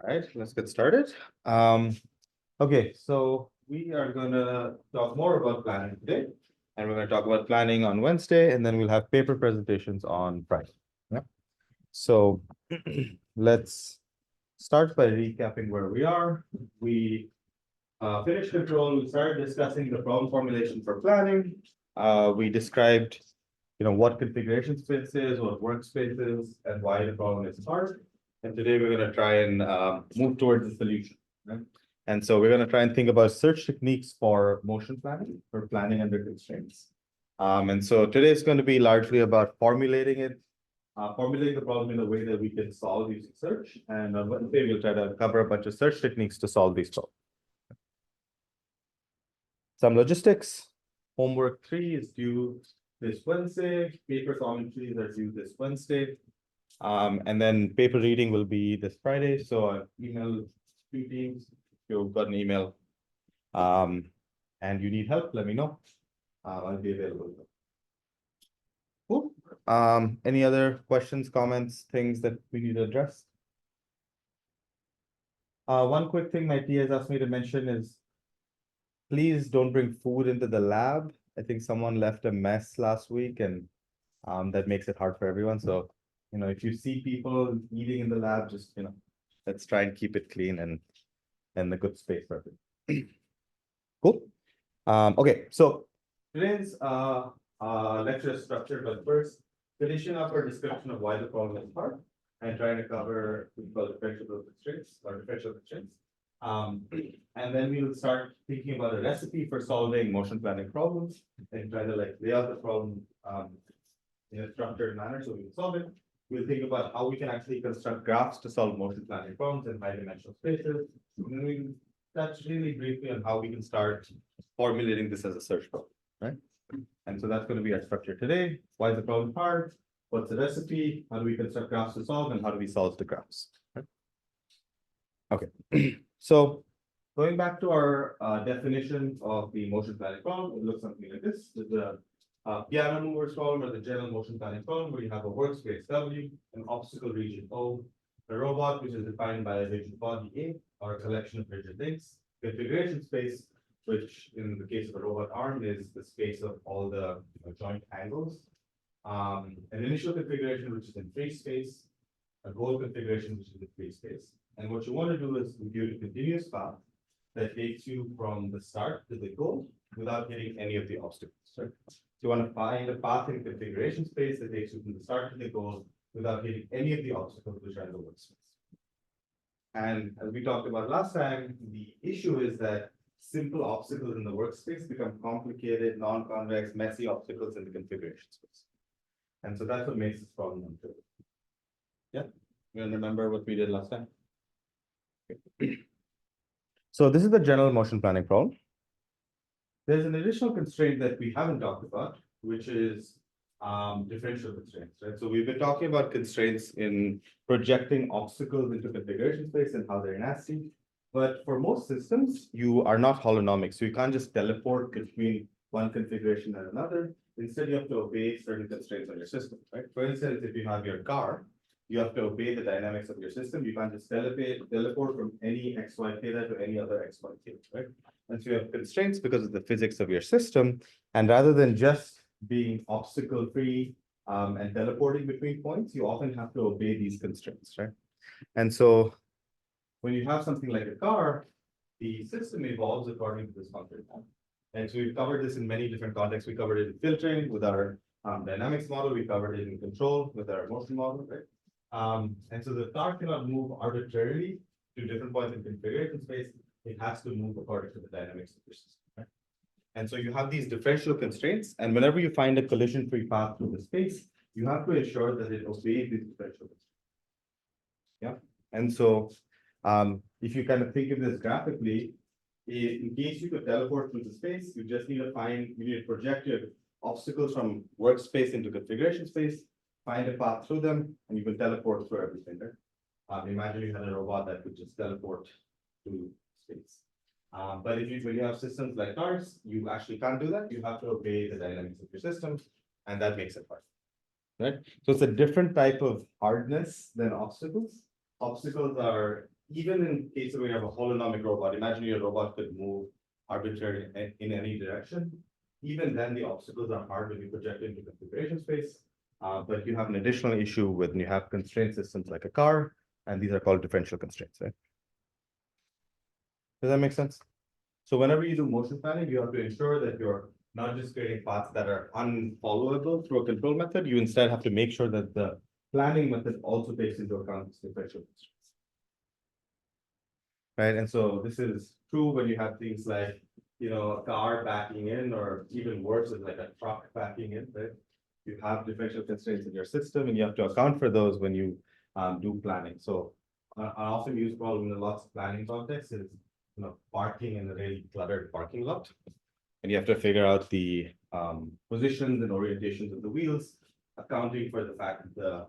All right, let's get started. Okay, so we are gonna talk more about planning today. And we're gonna talk about planning on Wednesday, and then we'll have paper presentations on Friday. Yeah. So let's start by recapping where we are. We finished control, we started discussing the problem formulation for planning. We described, what configuration space is, what workspace is, and why the problem is hard. And today we're gonna try and move towards the solution. Right? And so we're gonna try and think about search techniques for motion planning, for planning under constraints. And so today is going to be largely about formulating the problem in a way that we can solve using search. And on Wednesday, we'll try to cover a bunch of search techniques to solve these problems. Some logistics. Homework 3 is due this Wednesday. Paper commentaries are due this Wednesday. And then paper reading will be this Friday. So I've emailed 2 teams. If you've got an email and you need help, let me know. I'll be available. Cool. Any other questions, comments, things that we need to address? One quick thing my TA has asked me to mention is please don't bring food into the lab. I think someone left a mess last week and that makes it hard for everyone. So, if you see people eating in the lab, just, let's try and keep it clean and a good space for everyone. Cool. Okay, so today's lecture is structured, but first, finishing up our description of why the problem is hard and trying to cover what we call differential constraints or differential constraints. And then we will start thinking about a recipe for solving motion planning problems and try to lay out the problem in a structured manner so we can solve it. We'll think about how we can actually construct graphs to solve motion planning problems in high-dimensional spaces. And then we touch really briefly on how we can start formulating this as a search problem, right? And so that's going to be our structure today. Why is the problem hard? What's the recipe? How do we construct graphs to solve? And how do we solve the graphs? Right? Okay. So going back to our definition of the motion planning problem, it looks something like this. There's a piano movers problem or the general motion planning problem where you have a workspace W, an obstacle region O, a robot which is defined by a rigid body A or a collection of rigid links, configuration space, which in the case of a robot arm is the space of all the joint angles, an initial configuration which is in free space, a goal configuration which is in free space. And what you want to do is compute a continuous path that takes you from the start to the goal without hitting any of the obstacles. Right? So you want to find a path in configuration space that takes you from the start to the goal without hitting any of the obstacles which are in the workspace. And as we talked about last time, the issue is that simple obstacles in the workspace become complicated, non-convex, messy obstacles in the configuration space. And so that's what makes this problem untrue. Yeah, you remember what we did last time? Okay. So this is the general motion planning problem. There's an additional constraint that we haven't talked about, which is differential constraints, right? So we've been talking about constraints in projecting obstacles into configuration space and how they're nasty. But for most systems, you are not holonomic. So you can't just teleport between one configuration and another. Instead, you have to obey certain constraints on your system, right? For instance, if you have your car, you have to obey the dynamics of your system. You can't just teleport from any XY theta to any other XY theta, right? And so you have constraints because of the physics of your system. And rather than just being obstacle-free and teleporting between points, you often have to obey these constraints, right? And so when you have something like a car, the system evolves according to this function. And so we've covered this in many different contexts. We covered it in filtering with our dynamics model. We covered it in control with our motion model, right? And so the car cannot move arbitrarily to different points in configuration space. It has to move according to the dynamics of your system, right? And so you have these differential constraints. And whenever you find a collision-free path through the space, you have to ensure that it obeys these differential constraints. Yeah. And so if you kind of think of this graphically, in case you could teleport through the space, you just need to project your obstacles from workspace into configuration space, find a path through them, and you can teleport through everything there. Imagine you had a robot that could just teleport to space. But when you have systems like cars, you actually can't do that. You have to obey the dynamics of your system, and that makes it hard. Right? So it's a different type of hardness than obstacles. Obstacles are even in cases where you have a holonomic robot, imagine your robot could move arbitrarily in any direction. Even then, the obstacles are hard when you project into configuration space. But you have an additional issue when you have constraint systems like a car, and these are called differential constraints, right? Does that make sense? So whenever you do motion planning, you have to ensure that you're not just creating paths that are unfollowable through a control method. You instead have to make sure that the planning method also takes into account these differential constraints. Right, and so this is true when you have things like, a car backing in, or even worse, is like a truck backing in, right? You have differential constraints in your system, and you have to account for those when you do planning. So an often used problem in lots of planning contexts is, parking in a really cluttered parking lot, and you have to figure out the positions and orientations of the wheels, accounting for the fact that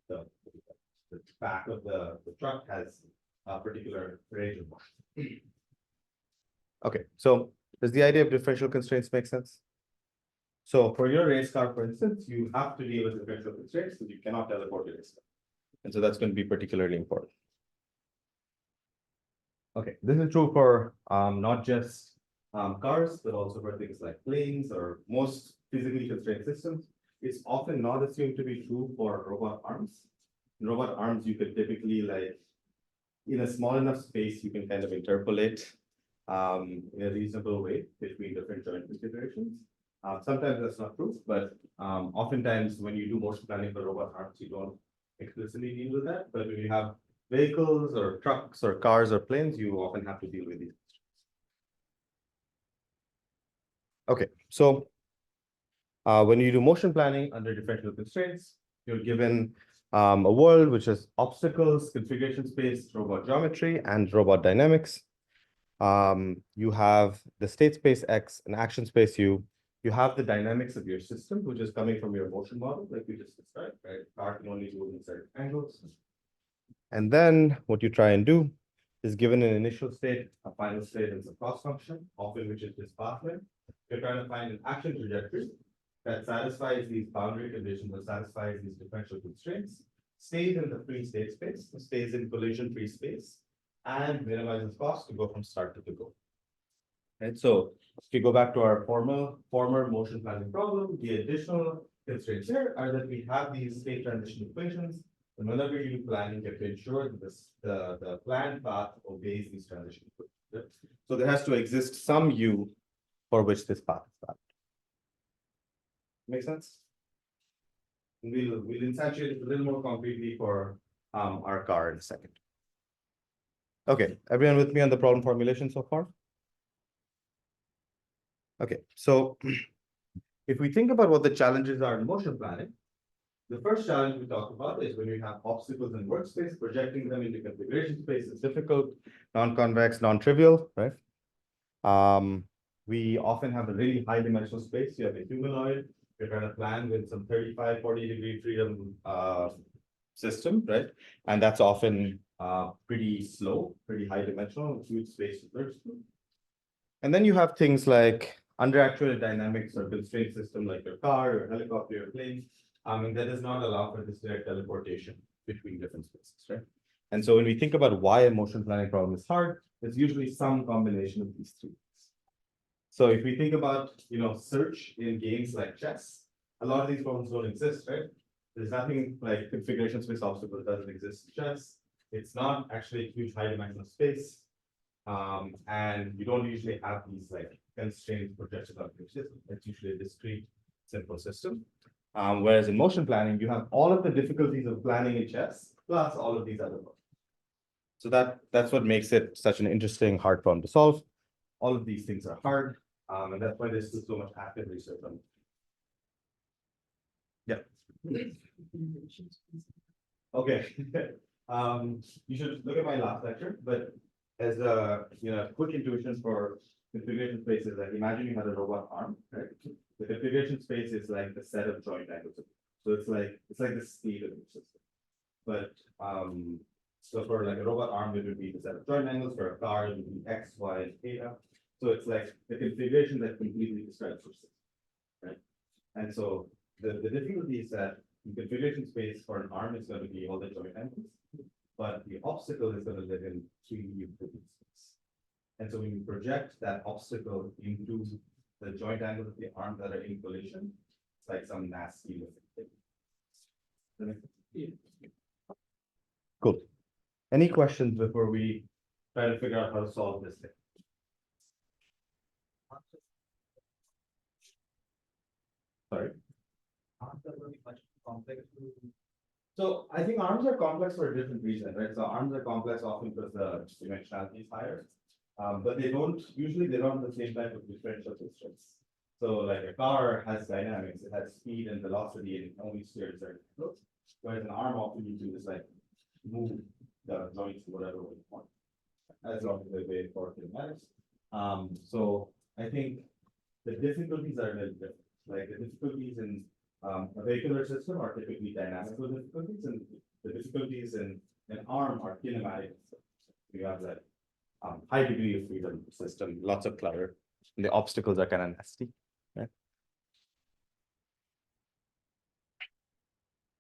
the back of the truck has a particular range of motion. Okay, so does the idea of differential constraints make sense? So for your race car, for instance, you have to deal with differential constraints because you cannot teleport your race car. And so that's going to be particularly important. Okay, this is true for not just cars, but also for things like planes or most physically constrained systems. It's often not assumed to be true for robot arms. In robot arms, you could typically, like, in a small enough space, you can kind of interpolate in a reasonable way between different joint configurations. Sometimes that's not true, but oftentimes when you do motion planning for robot arms, you don't explicitly deal with that. But when you have vehicles or trucks or cars or planes, you often have to deal with these. Okay, so when you do motion planning under differential constraints, you're given a world which has obstacles, configuration space, robot geometry, and robot dynamics. You have the state space X and action space U. You have the dynamics of your system, which is coming from your motion model, like we just described, right? Car can only move in certain angles. And then what you try and do is, given an initial state, a final state, and some cost function, often which is this pathway. You're trying to find an action trajectory that satisfies these boundary conditions or satisfies these differential constraints, stays in the free state space, stays in collision-free space, and minimizes cost to go from start to the goal. Right. So if you go back to our former motion planning problem, the additional constraints here are that we have these state transition equations, and whenever you do planning, you have to ensure that the planned path obeys these transition equations. Right? So there has to exist some U for which this path is valid. Make sense? We'll instantiate it a little more concretely for our car in a second. Okay, everyone with me on the problem formulation so far? Okay, so if we think about what the challenges are in motion planning, the first challenge we talk about is when you have obstacles in workspace, projecting them into configuration space is difficult, non-convex, non-trivial, right? We often have a really high dimensional space. You have a humanoid, you're trying to plan with some 35, 40-degree freedom system, right? And that's often pretty slow, pretty high dimensional, huge space to search through. And then you have things like under-actuated dynamics or constraint system like your car, or helicopter, or plane, and that does not allow for this direct teleportation between different spaces, right? And so when we think about why a motion planning problem is hard, there's usually some combination of these three. So if we think about, search in games like chess, a lot of these problems don't exist, right? There's nothing like configuration space obstacle that doesn't exist in chess. It's not actually a huge high dimensional space. And you don't usually have these like constraints projected on your system. It's usually a discrete, simple system. Whereas in motion planning, you have all of the difficulties of planning in chess, plus all of these other problems. So that's what makes it such an interesting, hard problem to solve. All of these things are hard, and that's why there's so much active research on it. Yeah. Okay. You should look at my last lecture, but as a quick intuition for configuration spaces, like imagine you had a robot arm, right? The configuration space is like the set of joint angles. So it's like the state of your system. But so for like a robot arm, it would be the set of joint angles. For a car, it would be X, Y, and theta. So it's like the configuration that completely describes your system, right? And so the difficulty is that the configuration space for an arm is going to be all the joint angles. but the obstacle is going to live in 3D Euclidean space. And so when you project that obstacle into the joint angles of the arm that are in collision, it's like some nasty looking thing. Cool. Any questions before we try to figure out how to solve this thing? Sorry? So I think arms are complex for a different reason, right? So arms are complex often because the dimensionality is higher. But they don't have the same type of differential constraints. So like a car has dynamics, it has speed and velocity and it only steers certain angles. Whereas an arm often you do is like move the joints whatever way you want. As long as they obey for kinematics. So I think the difficulties are very different. Like the difficulties in a vehicular system are typically dynamical difficulties, and the difficulties in an arm are kinematic. You have that high degree of freedom system, lots of clutter, and the obstacles are kind of nasty. Right?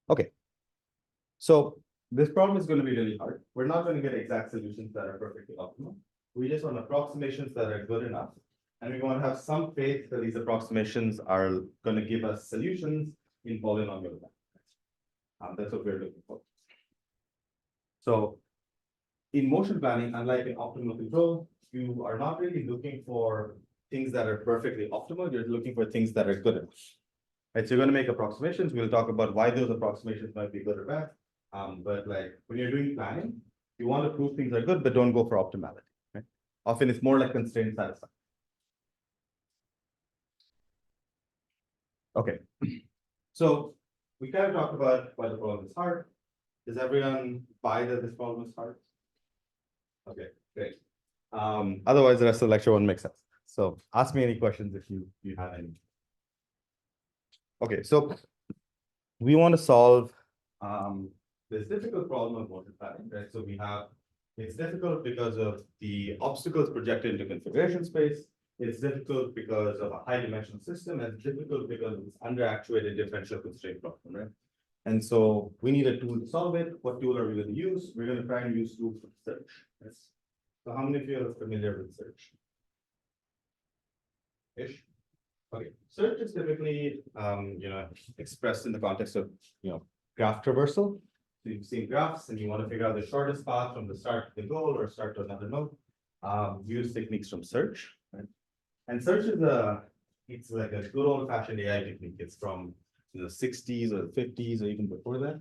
Okay. So this problem is going to be really hard. We're not going to get exact solutions that are perfectly optimal. We just want approximations that are good enough. And we want to have some faith that these approximations are going to give us solutions in polynomial math. That's what we're looking for. So in motion planning, unlike in optimal control, you are not really looking for things that are perfectly optimal. You're looking for things that are good enough. Right, so you're going to make approximations. We'll talk about why those approximations might be good or bad. But like when you're doing planning, you want to prove things are good, but don't go for optimality. Right? Often it's more like constraint satisfied. Okay, so we kind of talked about why the problem is hard. Does everyone buy that this problem is hard? Okay, great. Otherwise, the rest of the lecture won't make sense. So ask me any questions if you have any. Okay, so we want to solve this difficult problem of motion planning, right? So it's difficult because of the obstacles projected into configuration space. It's difficult because of a high dimensional system, and it's difficult because it's under-actuated differential constraint problem, right? And so we need a tool to solve it. What tool are we going to use? We're going to try and use tools for search. Yes. So how many of you are familiar with search? Ish. Okay. Search is typically, expressed in the context of, graph traversal. So you've seen graphs and you want to figure out the shortest path from the start to the goal or start to another node. Use techniques from search, right? And search is it's like a good old fashioned AI technique. It's from the 60s or the 50s or even before that.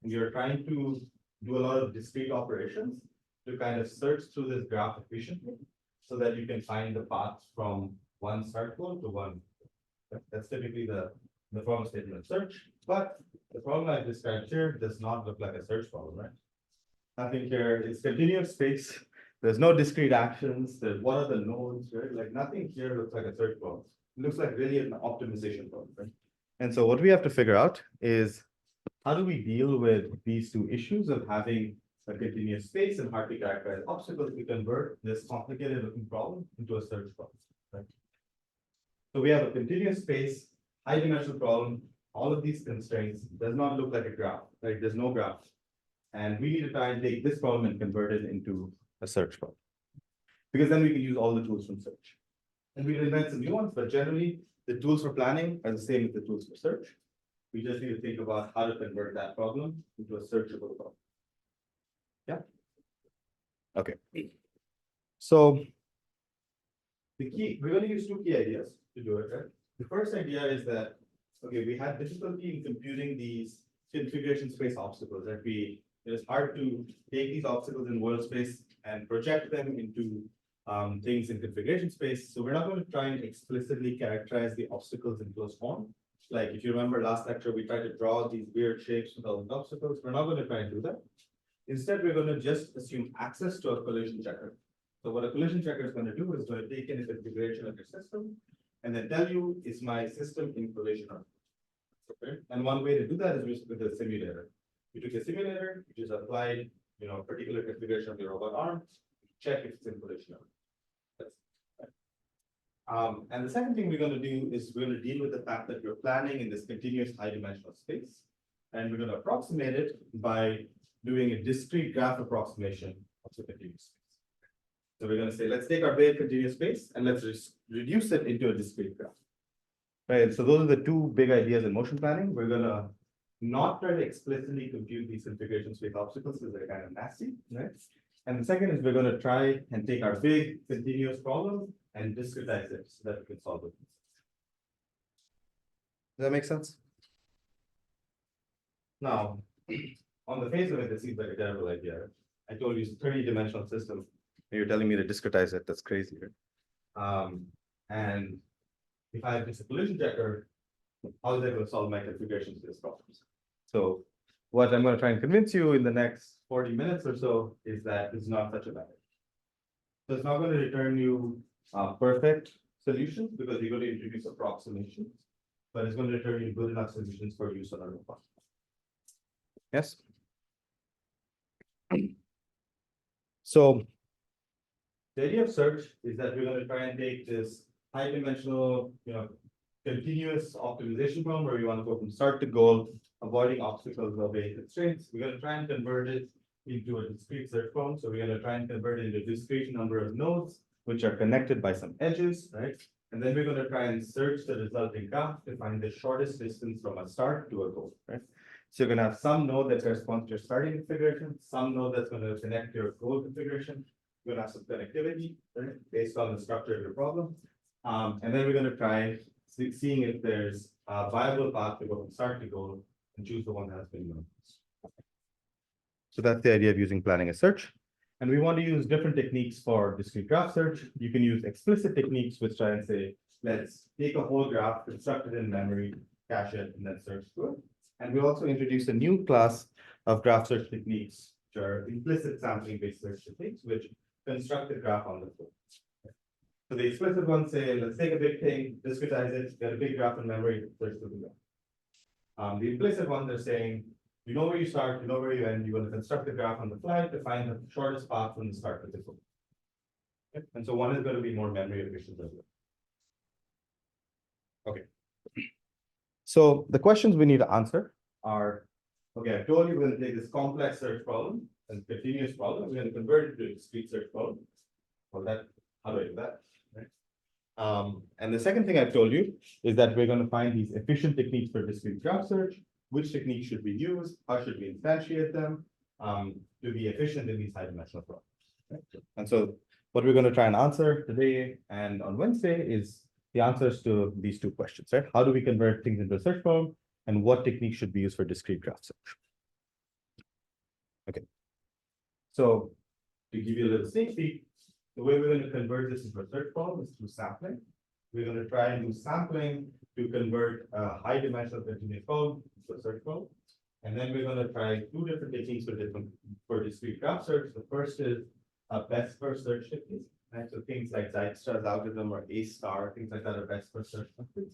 You're trying to do a lot of discrete operations to kind of search through this graph efficiently so that you can find the path from one start goal to one. That's typically the problem statement of search. But the problem I've described here does not look like a search problem, right? Nothing here. It's continuous space. There's no discrete actions. There's what are the nodes, right? Like nothing here looks like a search problem. It looks like really an optimization problem, right? And so what we have to figure out is how do we deal with these two issues of having a continuous space and hard to characterize obstacles to convert this complicated looking problem into a search problem, right? So we have a continuous space, high dimensional problem. All of these constraints does not look like a graph, right? There's no graph. And we need to try and take this problem and convert it into a search problem. Because then we can use all the tools from search. And we'll invent some new ones, but generally the tools for planning are the same as the tools for search. We just need to think about how to convert that problem into a searchable problem. Yeah. Okay. So we're going to use two key ideas to do it, right? The first idea is that, okay, we had difficulty in computing these configuration space obstacles, that it is hard to take these obstacles in world space and project them into things in configuration space. So we're not going to try and explicitly characterize the obstacles in closed form. Like if you remember last lecture, we tried to draw these weird shapes with all the obstacles. We're not going to try and do that. Instead, we're going to just assume access to a collision checker. So what a collision checker is going to do is going to take in a configuration of your system and then tell you, is my system in collision or not? Okay. And one way to do that is with a simulator. You took a simulator, you just applied, a particular configuration of your robot arm, check if it's in collision or not. And the second thing we're going to do is we're going to deal with the fact that you're planning in this continuous high dimensional space. And we're going to approximate it by doing a discrete graph approximation of the continuous space. So we're going to say, let's take our big continuous space and let's reduce it into a discrete graph. Right, so those are the two big ideas in motion planning. We're going to not try to explicitly compute these configuration space obstacles because they're kind of nasty, right? And the second is we're going to try and take our big continuous problem and discretize it so that we can solve it. Does that make sense? Now, on the face of it, it seems like a terrible idea. I told you it's a 30-dimensional system. And you're telling me to discretize it. That's crazy. Right? And if I have just a collision checker, how is that going to solve my configuration space problems? So what I'm going to try and convince you in the next 40 minutes or so is that it's not such a bad idea. So it's not going to return you perfect solutions because you're going to introduce approximations, but it's going to return you good enough solutions for use on a robot. Yes. So the idea of search is that we're going to try and take this high-dimensional, continuous optimization problem where we want to go from start to goal, avoiding obstacles or basic constraints. We're going to try and convert it into a discrete search problem. So we're going to try and convert it into a discrete number of nodes, which are connected by some edges, right? And then we're going to try and search the resulting graph to find the shortest distance from a start to a goal, right? So you're going to have some node that corresponds to your starting configuration, some node that's going to connect to your goal configuration. You're going to have some connectivity, right, based on the structure of your problem. And then we're going to try seeing if there's a viable path to go from start to goal and choose the one that has been known. So that's the idea of using planning as search. And we want to use different techniques for discrete graph search. You can use explicit techniques, which try and say, let's take a whole graph, construct it in memory, cache it, and then search through it. And we also introduce a new class of graph search techniques, which are implicit sampling-based search techniques, which construct the graph on the fly. So the explicit ones say, let's take a big thing, discretize it, get a big graph in memory, search through the graph. The implicit ones are saying, you know where you start, you know where you end, you're going to construct the graph on the fly to find the shortest path from the start to the goal. Okay? And so one is going to be more memory efficient as well. Okay. So the questions we need to answer are, okay, I told you we're going to take this complex search problem and continuous problem. We're going to convert it to a discrete search problem. Well, how do I do that? Right? And the second thing I've told you is that we're going to find these efficient techniques for discrete graph search. Which techniques should we use? How should we instantiate them to be efficient in these high-dimensional problems? Right? And so what we're going to try and answer today and on Wednesday is the answers to these two questions, right? How do we convert things into a search problem? And what techniques should be used for discrete graph search? Okay. So to give you a little sneak peek, the way we're going to convert this into a search problem is through sampling. We're going to try and do sampling to convert a high-dimensional continuous problem into a search problem. And then we're going to try two different techniques for discrete graph search. The first is a best first search technique. Right? So things like Dijkstra's algorithm or A star, things like that are best first search methods.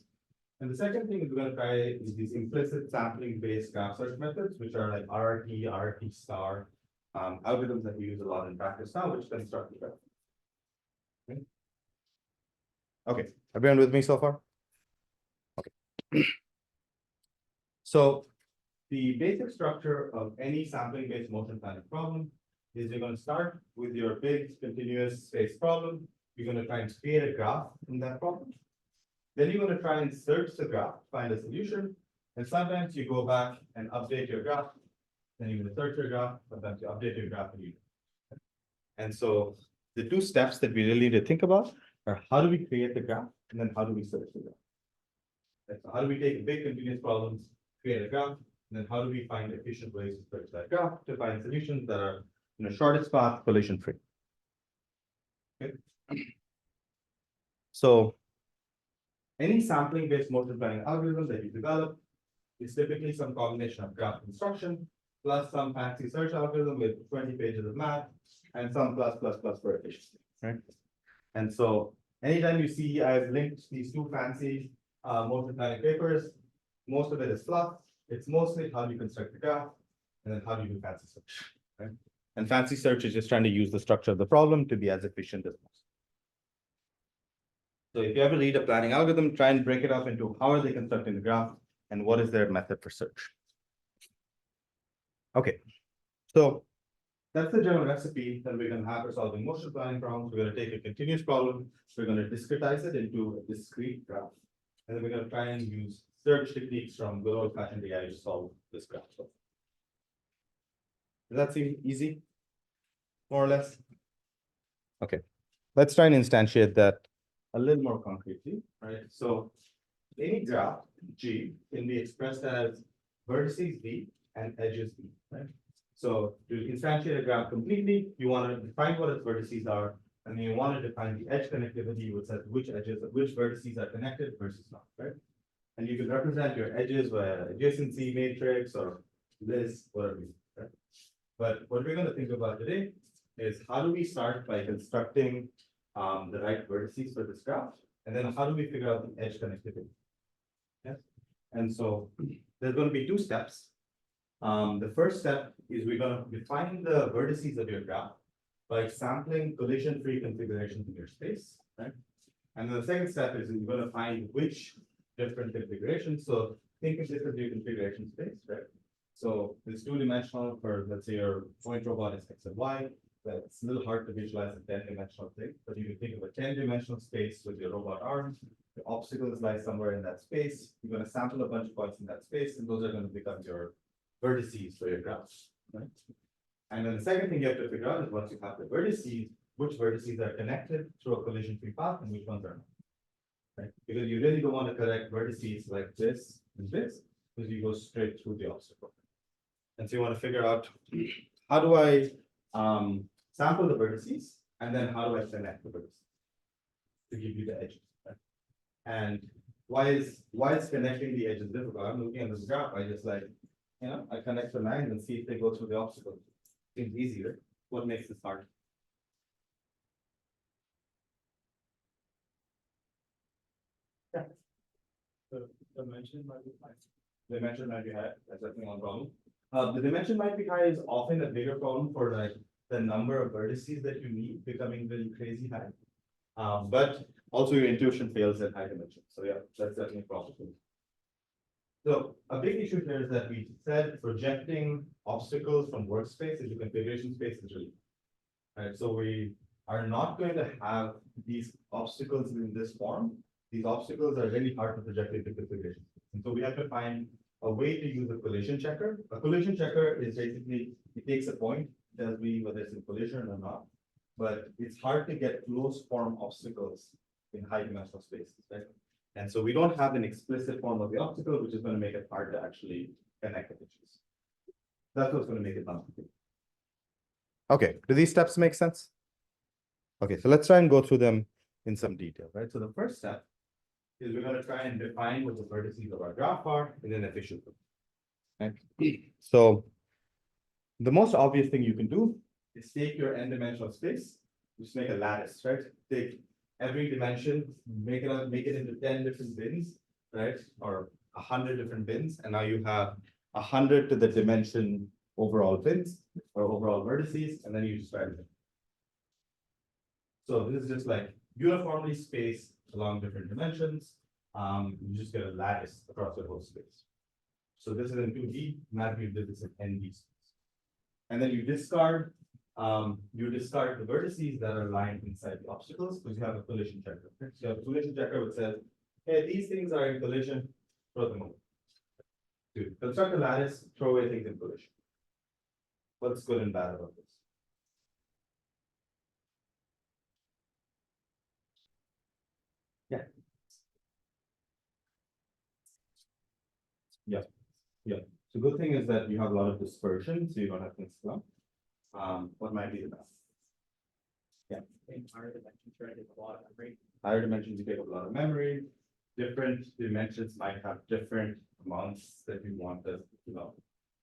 And the second thing we're going to try is these implicit sampling-based graph search methods, which are like RRT, RRT star, algorithms that we use a lot in practice now, which construct the graph. Okay, everyone with me so far? Okay. So the basic structure of any sampling-based motion planning problem is you're going to start with your big continuous space problem. You're going to try and create a graph in that problem. Then you're going to try and search the graph, find a solution. And sometimes you go back and update your graph. Then you're going to search your graph, sometimes you update your graph. And so the two steps that we really need to think about are how do we create the graph, and then how do we search the graph? Right? So how do we take big continuous problems, create a graph, and then how do we find efficient ways to search that graph to find solutions that are shortest path, collision free? Okay. So any sampling-based motion planning algorithm that you develop is typically some combination of graph construction plus some fancy search algorithm with 20 pages of math and some plus for efficiency, right? And so anytime you see I've linked these two fancy motion planning papers, most of it is fluff. It's mostly how do you construct the graph and then how do you do fancy search, right? And fancy search is just trying to use the structure of the problem to be as efficient as possible. So if you ever read a planning algorithm, try and break it up into how are they constructing the graph and what is their method for search. Okay, So that's the general recipe that we're gonna have for solving motion planning problems. We're gonna take a continuous problem, we're gonna discretize it into a discrete graph. And then we're gonna try and use search techniques from good old fashioned AI to solve this graph. Does that seem easy? More or less? Okay, let's try and instantiate that a little more concretely, right? So any graph G can be expressed as vertices V and edges V, right? So to instantiate a graph completely, you want to define what its vertices are, and then you want to define the edge connectivity, which says which vertices are connected versus not, right? And you can represent your edges with adjacency matrix or this, whatever, right? But what we're going to think about today is how do we start by constructing the right vertices for this graph, and then how do we figure out the edge connectivity? Yes. And so there's going to be two steps. The first step is we're going to define the vertices of your graph by sampling collision-free configurations in your space, right? And then the second step is you're going to find which different configurations. So think of this as your configuration space, right? So it's two-dimensional for, let's say, your point robot is X and Y. But it's a little hard to visualize a 10-dimensional thing, but you can think of a 10-dimensional space with your robot arms. The obstacles lie somewhere in that space. You're going to sample a bunch of points in that space, and those are going to become your vertices for your graphs, right? And then the second thing you have to figure out is once you have the vertices, which vertices are connected through a collision-free path and which ones are not, right? Because you really don't want to correct vertices like this and this, because you go straight through the obstacle. And so you want to figure out how do I sample the vertices, and then how do I connect the vertices to give you the edges, right? And why is connecting the edges difficult? I'm looking at this graph, I just like, I connect the lines and see if they go through the obstacle. Seems easier. What makes this hard? Yeah. The dimension might be high. Dimension might be high. That's definitely one problem. The dimension might be high is often a bigger problem for like the number of vertices that you need becoming really crazy high. But also your intuition fails at high dimensions. So yeah, that's definitely a problem. So a big issue here is that we said projecting obstacles from workspace into configuration space is really, right? So we are not going to have these obstacles in this form. These obstacles are really hard to project into configuration. And so we have to find a way to use a collision checker. A collision checker is basically, it takes a point, tells me whether it's in collision or not, but it's hard to get closed form obstacles in high dimensional spaces, right? And so we don't have an explicit form of the obstacle, which is going to make it hard to actually connect the edges. That's what's going to make it complicated. Okay, do these steps make sense? Okay, so let's try and go through them in some detail, right? So the first step is we're going to try and define what the vertices of our graph are in an efficient way. Right? So the most obvious thing you can do is take your n-dimensional space, just make a lattice, right? Take every dimension, make it into 10 different bins, right? Or 100 different bins, and now you have 100 to the dimension overall bins or overall vertices, and then you just write it. So this is just like uniformly spaced along different dimensions. You just get a lattice across the whole space. So this is in 2D, now you did this in ND space. And then you discard the vertices that are lying inside the obstacles because you have a collision checker. So you have a collision checker which says, hey, these things are in collision, throw them away. To construct a lattice, throw away things in collision. What's good and bad about this? Yeah. Yeah. Yeah. So good thing is that you have a lot of dispersion, so you don't have things clump. What might be the best? Yeah. In higher dimensions, right? It's a lot of memory. Higher dimensions, you take up a lot of memory. Different dimensions might have different amounts that you want to,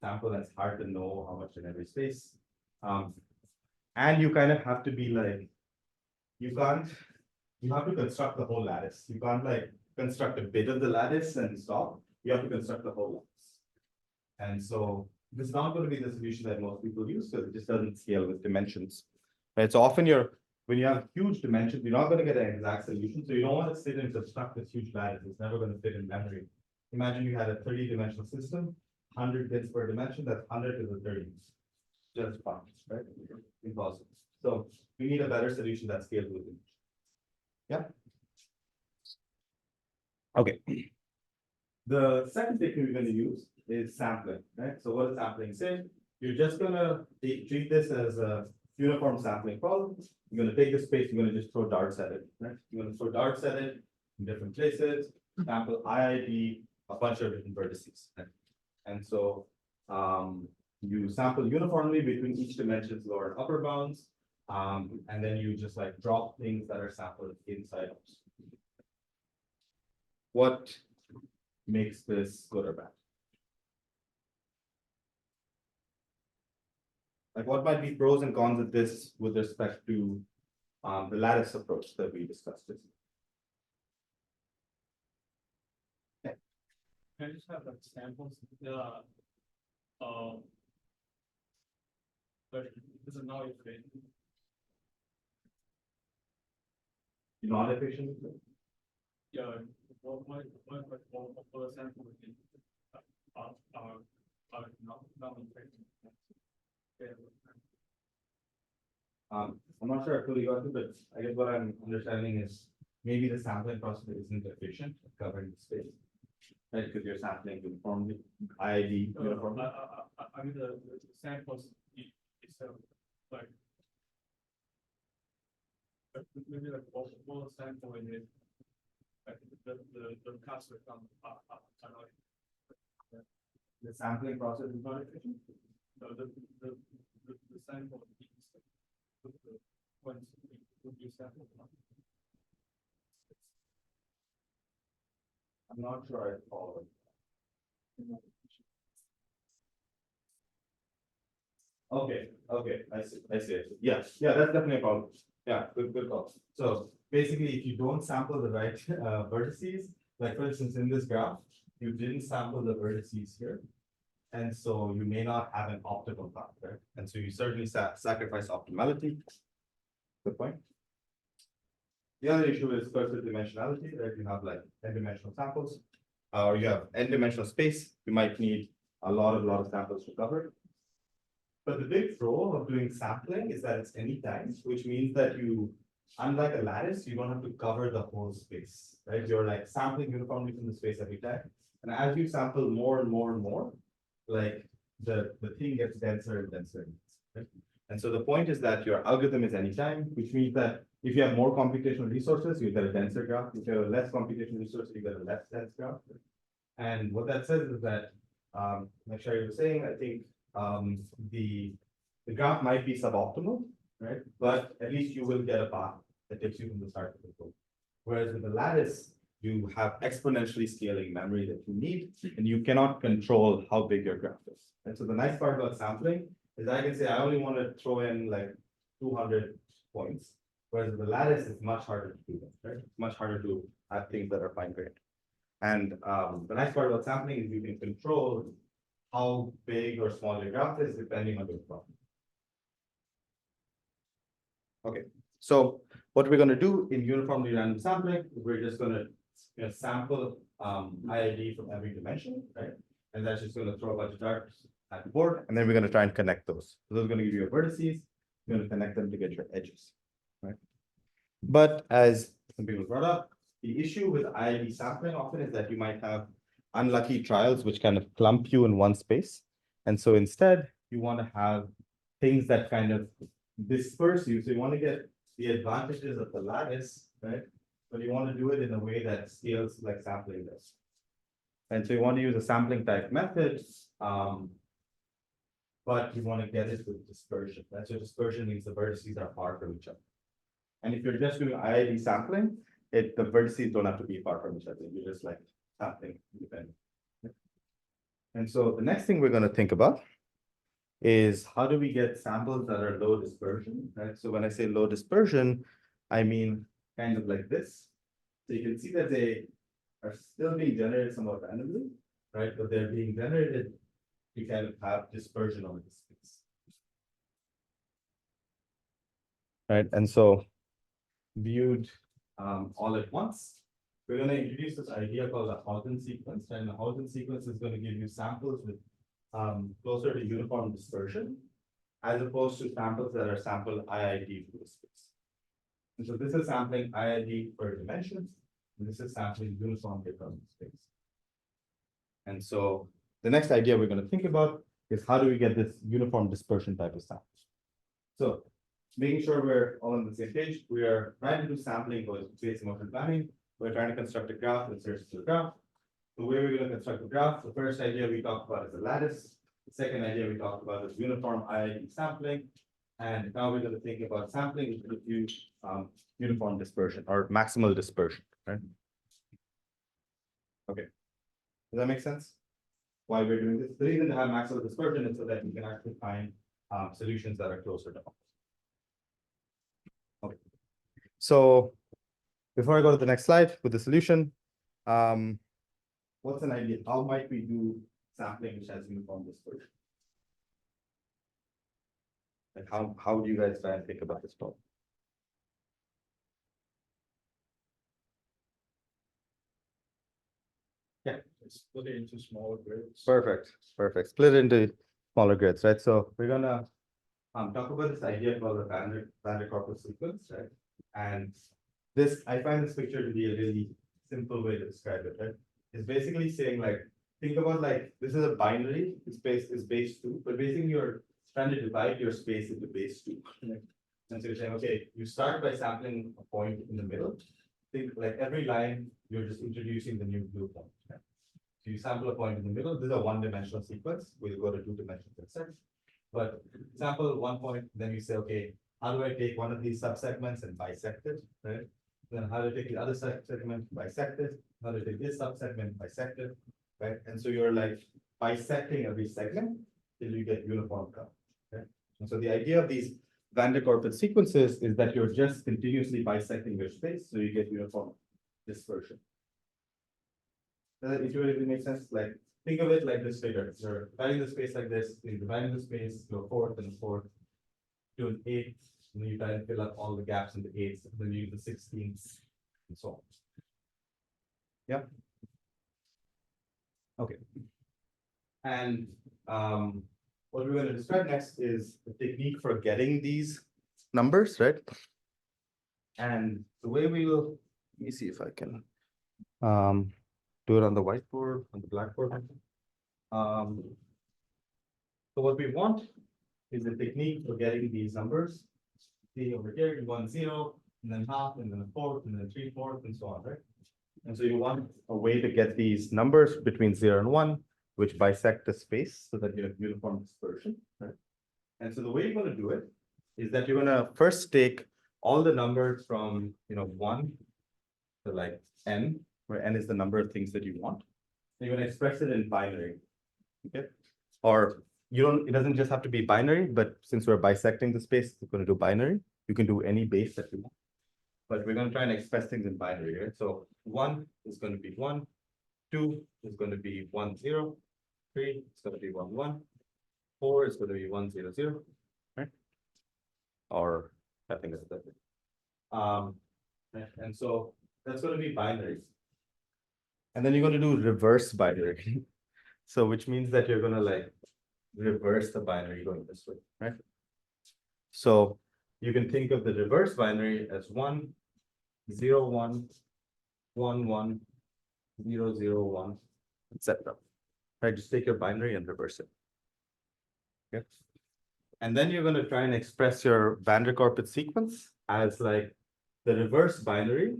sample. That's hard to know how much in every space. And you kind of have to be like, you have to construct the whole lattice. You can't like construct a bit of the lattice and stop. You have to construct the whole lattice. And so this is not going to be the solution that most people use because it just doesn't scale with dimensions. Right. So often when you have huge dimensions, you're not going to get an exact solution. So you don't want to sit and construct this huge lattice. It's never going to fit in memory. Imagine you had a 30-dimensional system, 100 bits per dimension, that's 100 to the 30. just fine, right? Impossible. So we need a better solution that scales with it. Yeah. Okay. The second thing we're going to use is sampling, right? So what does sampling say? You're just gonna treat this as a uniform sampling problem. You're gonna take the space, you're gonna just throw darts at it, right? You're gonna throw darts at it in different places, sample IID, a bunch of different vertices, right? And so you sample uniformly between each dimension's lower and upper bounds. And then you just like drop things that are sampled inside. What makes this good or bad? Like what might be pros and cons of this with respect to the lattice approach that we discussed this. Can I just have like samples? But this is now efficient. Not efficient. Yeah, what sample we can not efficient. I'm not sure I fully got it, but I guess what I'm understanding is maybe the sampling process isn't efficient at covering the space. Right, because you're sampling uniformly, IID uniformly. I mean, the samples itself, like. Maybe like all sample in it. Like the cost will come up. The sampling process is not efficient. No, the sample. Once you sample. I'm not sure I follow. Okay, I see. Yeah, that's definitely a problem. Yeah, good call. So basically, if you don't sample the right vertices, like for instance, in this graph, you didn't sample the vertices here. And so you may not have an optimal path, right? And so you certainly sacrifice optimality. Good point. The other issue is cursor dimensionality, right? You have like n-dimensional samples, or you have n-dimensional space. You might need a lot of samples to cover. But the big pro of doing sampling is that it's anytime, which means that you, unlike a lattice, you don't have to cover the whole space, right? You're like sampling uniformly from the space every time. And as you sample more and more, like the thing gets denser and denser. Right? And so the point is that your algorithm is anytime, which means that if you have more computational resources, you get a denser graph. If you have less computational resources, you get a less dense graph. And what that says is that, like Sherry was saying, I think the graph might be suboptimal, right? But at least you will get a path that takes you from the start to the goal. Whereas with the lattice, you have exponentially scaling memory that you need, and you cannot control how big your graph is. And so the nice part about sampling is I can say I only want to throw in like 200 points, whereas with the lattice, it's much harder to do that, right? It's much harder to have things that are fine-grained. And the nice part about sampling is you can control how big or small your graph is depending on your problem. Okay, so what we're going to do in uniformly random sampling, we're just going to sample IID from every dimension, right? And that's just going to throw a bunch of darts at the board, and then we're going to try and connect those. So those are going to give you your vertices. You're going to connect them to get your edges, right? But as some people brought up, the issue with IID sampling often is that you might have unlucky trials which kind of clump you in one space. And so instead, you want to have things that kind of disperse you. So you want to get the advantages of the lattice, right? But you want to do it in a way that scales like sampling does. And so you want to use a sampling type method, but you want to get it with dispersion. Right? So dispersion means the vertices are far from each other. And if you're just doing IID sampling, the vertices don't have to be far from each other. You're just like sampling independently. And so the next thing we're going to think about is how do we get samples that are low dispersion, right? So when I say low dispersion, I mean kind of like this. So you can see that they are still being generated somewhat randomly, right? But they're being generated to kind of have dispersion over the space. Right, and so viewed all at once, we're going to introduce this idea called a Haugen sequence, and the Haugen sequence is going to give you samples with closer to uniform dispersion. as opposed to samples that are sampled IID for the space. And so this is sampling IID per dimension, and this is sampling uniform different space. And so the next idea we're going to think about is how do we get this uniform dispersion type of sample? So making sure we're all on the same page, we are trying to do sampling for space motion planning. We're trying to construct a graph that inserts to the graph. The way we're going to construct the graph, the first idea we talked about is a lattice. The second idea we talked about is uniform IID sampling. And now we're going to think about sampling with uniform dispersion or maximal dispersion, right? Okay. Does that make sense? Why we're doing this? The reason to have maximal dispersion is so that you can actually find solutions that are closer to. Okay. So before I go to the next slide with the solution, what's an idea? How might we do sampling which has uniform dispersion? Like how do you guys try and think about this problem? Yeah. Split it into smaller grids. Perfect. Split it into smaller grids, right? So we're gonna talk about this idea called the Van der Korpel sequence, right? And this, I find this picture to be a really simple way to describe it, right? It's basically saying like, think about like, this is a binary, space is base 2, but basically you're trying to divide your space into base 2. Right? And so you're saying, okay, you start by sampling a point in the middle. Think like every line, you're just introducing the new blue point. Right? So you sample a point in the middle. This is a one-dimensional sequence. We'll go to 2 dimensions in a second. But sample one point, then you say, okay, how do I take one of these subsegments and bisect it, right? Then how do I take the other segment, bisect it? How do I take this subsegment, bisect it, right? And so you're like bisecting every segment till you get uniform color, okay? And so the idea of these Van der Korpel sequences is that you're just continuously bisecting your space, so you get uniform dispersion. Does that intuitively make sense? Like, think of it like this figure. You're dividing the space like this, you're dividing the space to a fourth and a fourth, to an eighth, and then you try and fill up all the gaps in the eighths, and then you use the 16ths, and so on. Yeah. Okay. And what we're going to describe next is the technique for getting these numbers, right? And the way we will, let me see if I can do it on the whiteboard, on the blackboard. So what we want is a technique for getting these numbers. See over here, 1, 0, and then half, and then a fourth, and then 3/4, and so on, right? And so you want a way to get these numbers between 0 and 1, which bisect the space so that you have uniform dispersion, right? And so the way you're going to do it is that you're going to first take all the numbers from 1 to like n, where n is the number of things that you want. And you're going to express it in binary, okay? Or you don't, it doesn't just have to be binary, but since we're bisecting the space, we're going to do binary. You can do any base that you want. But we're going to try and express things in binary, right? So 1 is going to be 1, 2 is going to be 1, 0, 3 is going to be 1, 1, 4 is going to be 1, 0, 0, right? Or I think that's that. And so that's going to be binary. And then you're going to do reverse binary. So which means that you're going to like reverse the binary going this way, right? So you can think of the reverse binary as 1, 0, 1, 1, 1, 0, 0, 1, etc. Right? Just take your binary and reverse it. Okay. And then you're going to try and express your Van der Korpel sequence as like the reverse binary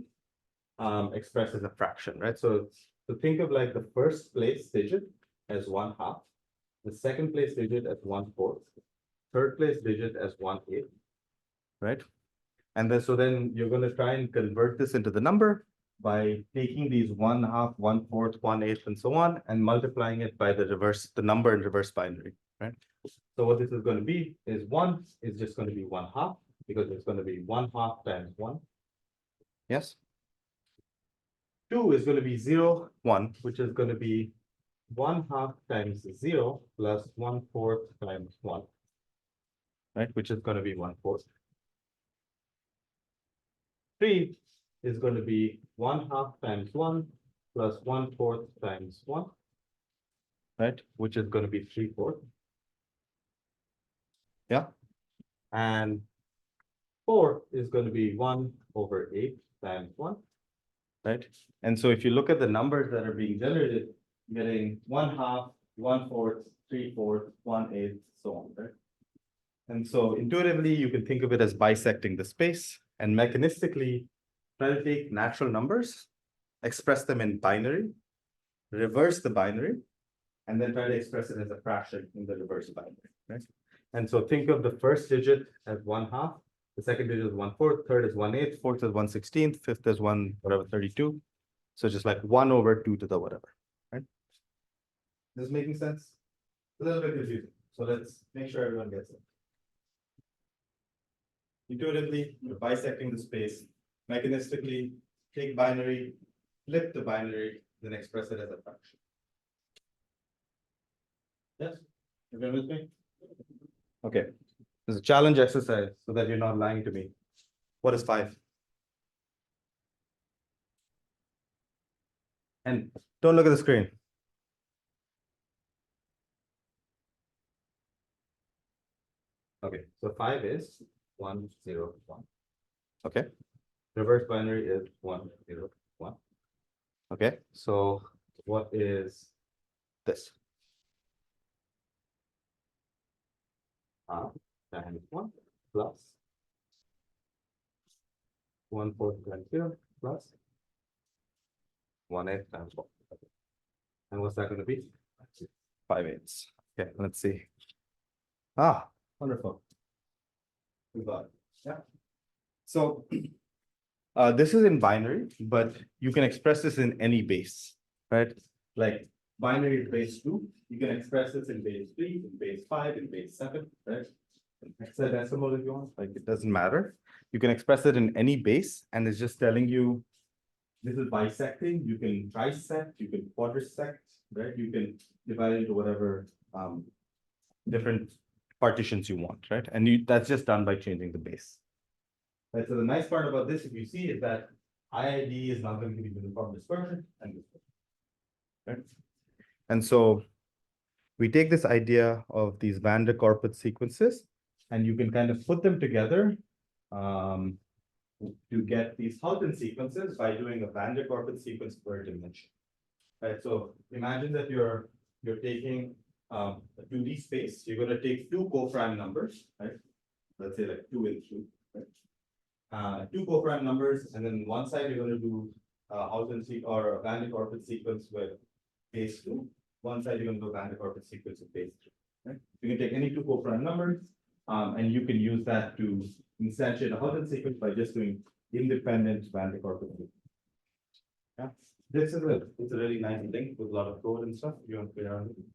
expressed as a fraction, right? So think of like the first place digit as 1/2, the second place digit as 1/4, third place digit as 1/8, right? And then so then you're going to try and convert this into the number by taking these 1/2, 1/4, 1/8, and so on, and multiplying it by the number in reverse binary, right? So what this is going to be is 1 is just going to be 1/2 because it's going to be 1/2 times 1. Yes. 2 is going to be 0, 1, which is going to be 1/2 times 0 plus 1/4 times 1, right? Which is going to be 1/4. 3 is going to be 1/2 times 1 plus 1/4 times 1, right? Which is going to be 3/4. Yeah. And 4 is going to be 1/8 times 1, right? And so if you look at the numbers that are being generated, you're getting 1/2, 1/4, 3/4, 1/8, so on, right? And so intuitively, you can think of it as bisecting the space, and mechanistically try to take natural numbers, express them in binary, reverse the binary, and then try to express it as a fraction in the reverse binary, right? And so think of the first digit as 1/2, the second digit is 1/4, third is 1/8, fourth is 1/16, fifth is 32. So just like 1/2 to the whatever, right? This is making sense? A little bit confusing. So let's make sure everyone gets it. Intuitively, you're bisecting the space. Mechanistically, take binary, flip the binary, then express it as a fraction. Yes? Everyone with me? Okay. There's a challenge exercise so that you're not lying to me. What is 5? And don't look at the screen. Okay, so 5 is 1, 0, 1. Okay. Reverse binary is 1, 0, 1. Okay, so what is this? Times 1 plus 1/4 times 0 plus 1/8 times 1. And what's that going to be? 5/8. Okay, let's see. Wonderful. We got it. Yeah. So this is in binary, but you can express this in any base, right? Like binary is base 2. You can express this in base 3, in base 5, in base 7, right? Hexadecimal if you want, like it doesn't matter. You can express it in any base, and it's just telling you this is bisecting. You can trisect, you can quadrisect, right? You can divide into whatever different partitions you want, right? And that's just done by changing the base. Right. So the nice part about this, if you see, is that IID is not going to be uniform dispersion and this one, right? And so we take this idea of these van der Korput sequences, and you can kind of put them together to get these Houghton sequences by doing a van der Korput sequence per dimension. Right. So imagine that you're taking a 2D space. You're going to take 2 coprime numbers, right? Let's say like 2 and 2, right? 2 coprime numbers, and then one side you're going to do Houghton or a van der Korput sequence with base 2. One side you're going to do van der Korput sequence with base 3. Right? You can take any 2 coprime numbers, and you can use that to instantiate a Houghton sequence by just doing independent van der Korput. Yeah, it's a really nice thing with a lot of code and stuff. You want to play around with it.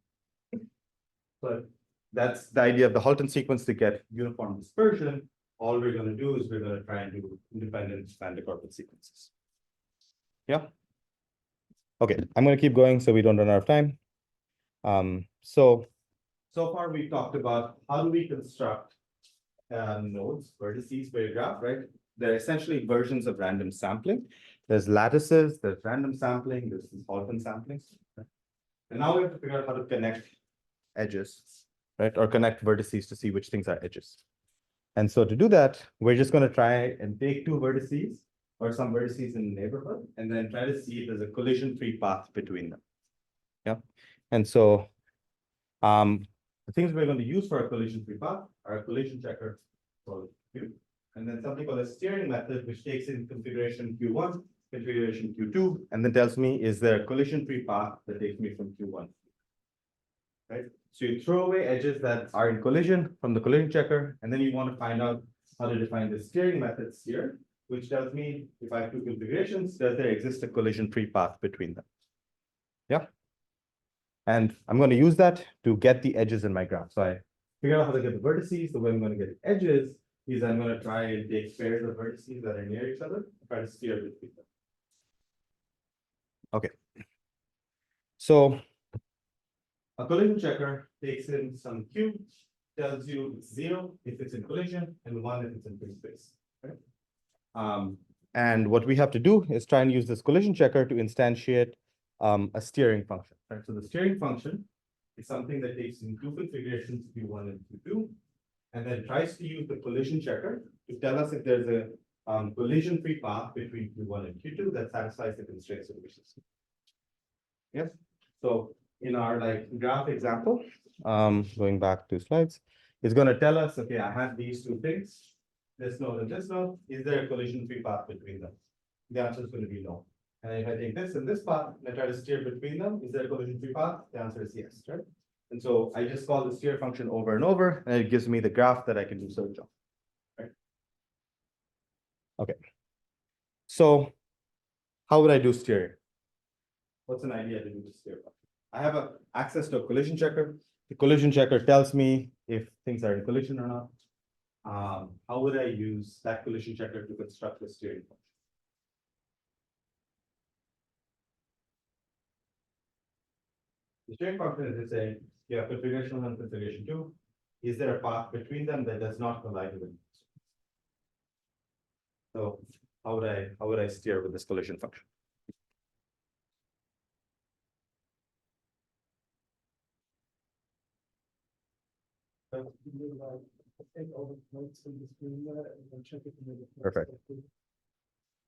But that's the idea of the Houghton sequence to get uniform dispersion. All we're going to do is we're going to try and do independent van der Korput sequences. Yeah. Okay, I'm going to keep going so we don't run out of time. So far we've talked about how do we construct nodes, vertices for your graph, right? They're essentially versions of random sampling. There's lattices, there's random sampling, there's Houghton sampling. Right? And now we have to figure out how to connect edges, right? Or connect vertices to see which things are edges. And so to do that, we're just going to try and take 2 vertices or some vertices in the neighborhood, and then try to see if there's a collision-free path between them. Yeah. And so the things we're going to use for a collision-free path are a collision checker called Q, and then something called a steering method, which takes in configuration Q1, configuration Q2, and then tells me, is there a collision-free path that takes me from Q1? Right? So you throw away edges that are in collision from the collision checker, and then you want to find out how to define the steering methods here, which tells me if I have 2 configurations, does there exist a collision-free path between them? Yeah. And I'm going to use that to get the edges in my graph. So I figure out how to get the vertices. The way I'm going to get the edges is I'm going to try and take pairs of vertices that are near each other, and try to steer between them. Okay. So a collision checker takes in some Q, tells you 0 if it's in collision, and 1 if it's in free space. Right? And what we have to do is try and use this collision checker to instantiate a steering function. Right? So the steering function is something that takes in 2 configurations, Q1 and Q2, and then tries to use the collision checker to tell us if there's a collision-free path between Q1 and Q2 that satisfies the constraints of the system. Yes, so in our like graph example, going back to slides, it's going to tell us, okay, I have these two things, this node and this node. Is there a collision-free path between them? The answer is going to be no. And if I take this and this path and I try to steer between them, is there a collision-free path? The answer is yes, right? And so I just call the steer function over and over, and it gives me the graph that I can do search on, right? Okay. So how would I do steering? What's an idea to do the steer function? I have access to a collision checker. The collision checker tells me if things are in collision or not. How would I use that collision checker to construct the steering function? The steering function is saying you have configuration 1 and configuration 2. Is there a path between them that does not collide with it? So how would I steer with this collision function? Perfect.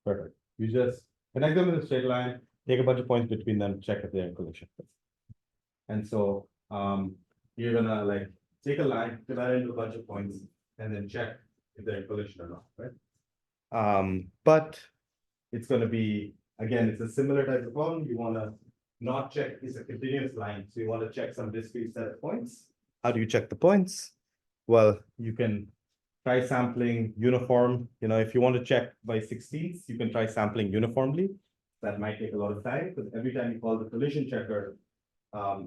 Perfect. You just connect them in a straight line, take a bunch of points between them, check if they're in collision. And so you're gonna like take a line, divide it into a bunch of points, and then check if they're in collision or not, right? But it's gonna be, again, it's a similar type of problem. You wanna not check, it's a continuous line, so you wanna check some discrete set of points. How do you check the points? Well, you can try sampling uniform. You know, if you want to check by 16ths, you can try sampling uniformly. That might take a lot of time, because every time you call the collision checker,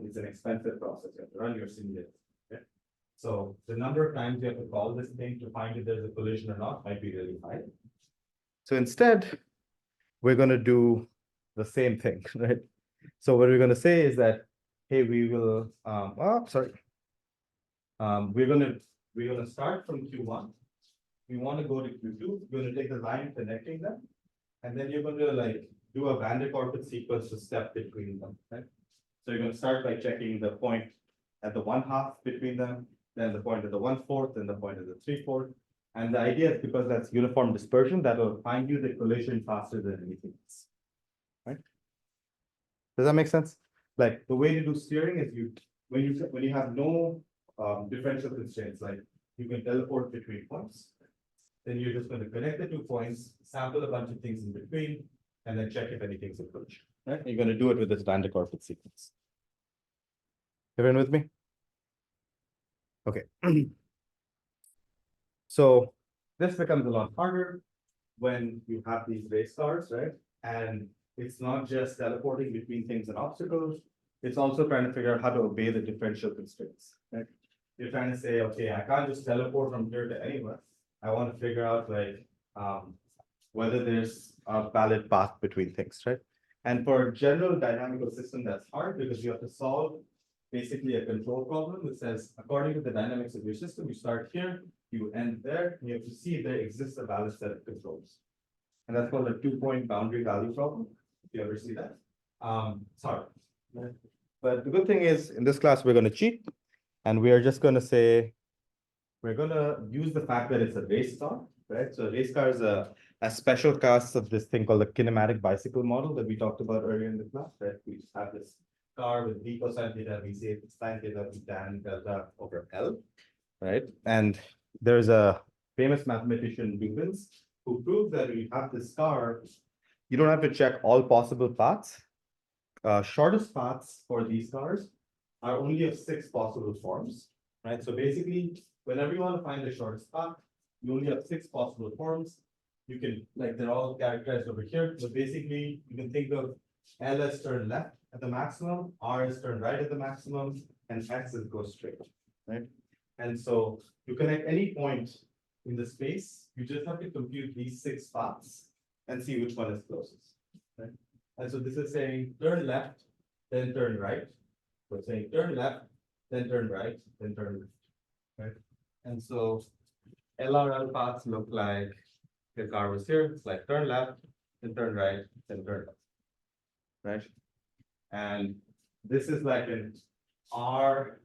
it's an expensive process. You have to run your simulator. Okay? So the number of times you have to call this thing to find if there's a collision or not might be really high. So instead, we're going to do the same thing, right? So what we're going to say is that, hey, we will, we're gonna start from Q1. We want to go to Q2. We're going to take the line connecting them, and then you're going to like do a Van der Waals sequence to step between them. Right? So you're going to start by checking the point at the 1/2 between them, then the point at the 1/4, then the point at the 3/4. And the idea is because that's uniform dispersion, that will find you the collision faster than anything else. Right? Does that make sense? Like the way to do steering is when you have no differential constraints, like you can teleport between points, then you're just going to connect the 2 points, sample a bunch of things in between, and then check if anything's in collision. Right? You're going to do it with this Van der Waals sequence. Everyone with me? Okay. So this becomes a lot harder when you have these race cars, right? And it's not just teleporting between things and obstacles. It's also trying to figure out how to obey the differential constraints, right? You're trying to say, okay, I can't just teleport from here to anywhere. I want to figure out like whether there's a valid path between things, right? And for a general dynamical system, that's hard because you have to solve basically a control problem that says, according to the dynamics of your system, you start here, you end there, and you have to see if there exists a valid set of controls. And that's called a 2-point boundary value problem. If you ever see that, it's hard. But the good thing is, in this class, we're going to cheat. And we are just going to say, we're going to use the fact that it's a race car, right? So a race car is a special cast of this thing called the kinematic bicycle model that we talked about earlier in the class, right? We just have this car with v cosine theta, v sine theta, v tan delta over L, right? And there's a famous mathematician, Lubens, who proved that when you have this car, you don't have to check all possible paths. Shortest paths for these cars are only of 6 possible forms, right? So basically, whenever you want to find the shortest path, you only have 6 possible forms. You can, like, they're all characterized over here. So basically, you can think of L as turn left at the maximum, R is turn right at the maximum, and X is go straight, right? And so to connect any point in the space, you just have to compute these 6 paths and see which one is closest, right? And so this is saying turn left, then turn right. We're saying turn left, then turn right, then turn left, right? And so LRL paths look like the car was here. It's like turn left, then turn right, then turn left, right? And this is like an RSL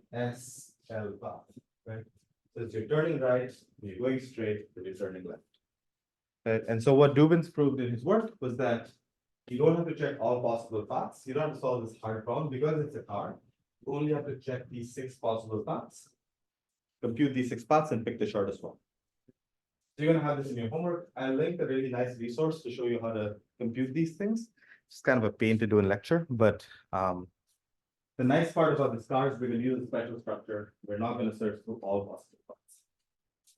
path, right? Since you're turning right, you're going straight, then you're turning left. Right, and so what Dubin's proved in his work was that you don't have to check all possible paths. You don't have to solve this hard problem because it's a car. You only have to check these 6 possible paths, compute these 6 paths, and pick the shortest one. So you're gonna have this in your homework. I'll link a really nice resource to show you how to compute these things. It's kind of a pain to do in lecture, but the nice part about this car is we're gonna use a special structure. We're not gonna search through all possible paths.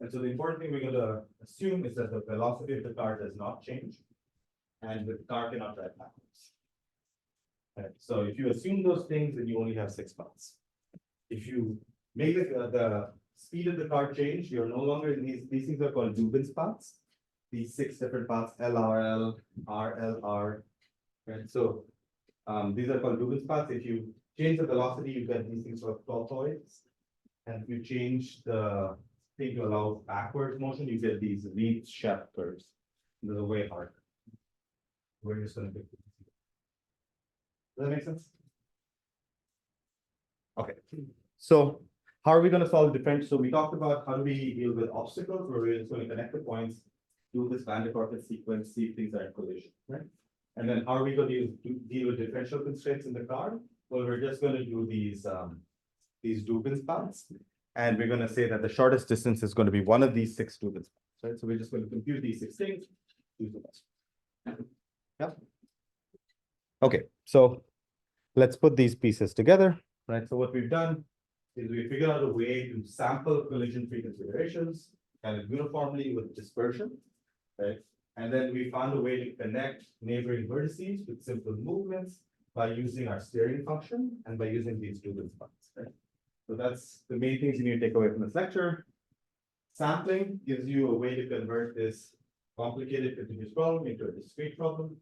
And so the important thing we're gonna assume is that the velocity of the car does not change, and the car cannot drive backwards. Right, so if you assume those things, then you only have 6 paths. If you make the speed of the car change, you're no longer in these things are called Dubin's paths. These 6 different paths, LRL, RLR, right? So these are called Dubin's paths. If you change the velocity, you get these things called tortoids. And if you change the thing to allow backwards motion, you get these Reed-Shepp curves. They're way harder. We're just gonna pick. Does that make sense? Okay, so how are we going to solve differential? So we talked about how do we deal with obstacles, where we're just going to connect the points, do this van der Waals sequence, see if things are in collision, right? And then how are we going to deal with differential constraints in the car? Well, we're just going to do these Dubin's paths, and we're going to say that the shortest distance is going to be one of these 6 Dubin's paths, right? So we're just going to compute these 6 things, use the best. Yeah. Okay, so let's put these pieces together, right? So what we've done is we figured out a way to sample collision-free configurations kind of uniformly with dispersion, right? And then we found a way to connect neighboring vertices with simple movements by using our steering function and by using these Dubin's paths, right? So that's the main things you need to take away from this lecture. Sampling gives you a way to convert this complicated continuous problem into a discrete problem.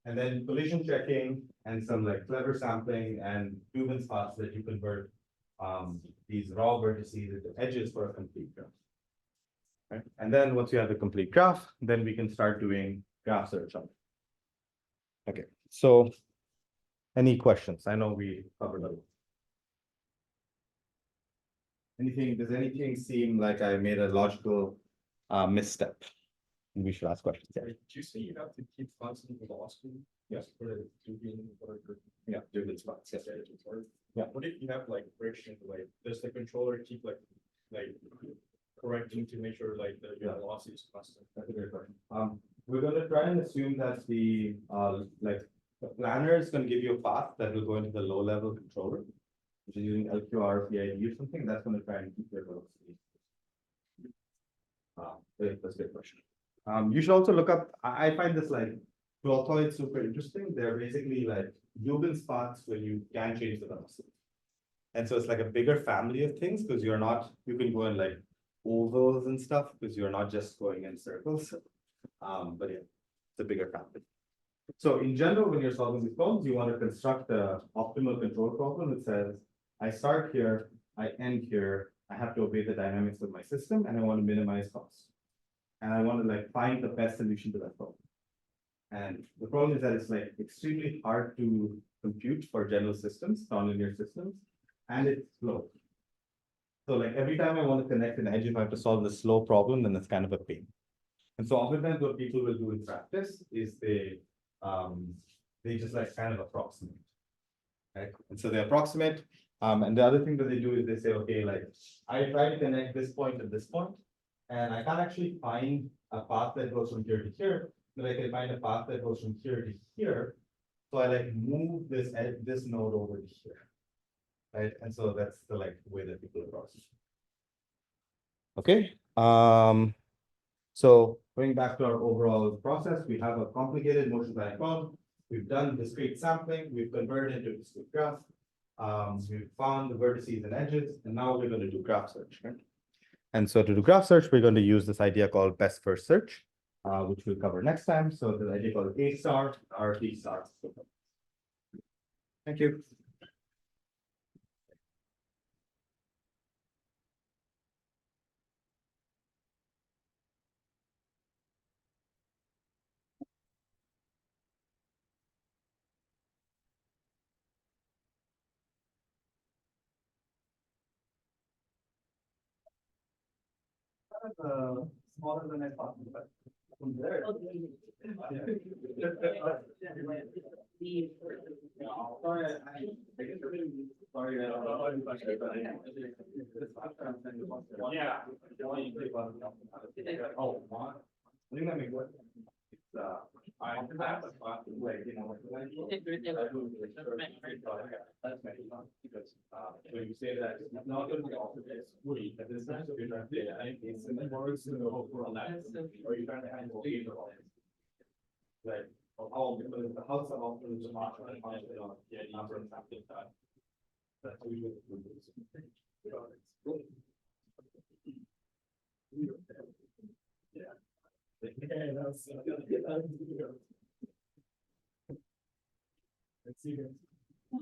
And then collision checking and some like clever sampling and Dubin's paths that you convert these raw vertices into edges for a complete graph. Right? And then once you have the complete graph, then we can start doing graph search on it. Okay, so any questions? I know we covered a lot. Does anything seem like I made a logical misstep? We should ask questions. Yeah. Do you say you have to keep constant velocity? Yes. For the Dubin, or Yeah, Dubin's paths. Yes. Yeah. What if you have like friction, like does the controller keep like correcting to make sure like your velocity is constant? That's a great question. We're gonna try and assume that the planner is gonna give you a path that will go into the low level controller, which is using LQR, PID or something. That's gonna try and keep your velocity. That's a great question. You should also look up, I find this like tortoids super interesting. They're basically like Dubin's paths where you can change the velocity. And so it's like a bigger family of things because you can go in like ovals and stuff because you're not just going in circles. But yeah, it's a bigger family. So in general, when you're solving these problems, you want to construct the optimal control problem that says, I start here, I end here, I have to obey the dynamics of my system, and I want to minimize costs. And I want to like find the best solution to that problem. And the problem is that it's like extremely hard to compute for general systems, nonlinear systems, and it's slow. So like every time I want to connect an edge, if I have to solve the slow problem, then it's kind of a pain. And so oftentimes what people will do in practice is they just like kind of approximate. Right? And so they approximate. And the other thing that they do is they say, okay, like I try to connect this point to this point, and I can't actually find a path that goes from here to here, but I can find a path that goes from here to here. So I like move this node over to here. Right? And so that's the like way that people approach. Okay. So going back to our overall process, we have a complicated motion planning problem. We've done discrete sampling, we've converted into a discrete graph. We've found the vertices and edges, and now we're going to do graph search, right? And so to do graph search, we're going to use this idea called best first search, which we'll cover next time. So the idea called A star or D star. Thank you. smaller than I thought, but from there. Sorry, yeah. Oh, wow. I think that makes sense. It's, I have a class like, you know, like. That's many times, because, when you say that, it's not gonna be all this week, but this time, you're trying to, it's in the words to go for 11, or you're trying to handle 8 or all. Like, oh, because the house of all, the march, and yeah, number of something that. That's what we do. Yeah. Yeah, that's. Let's see.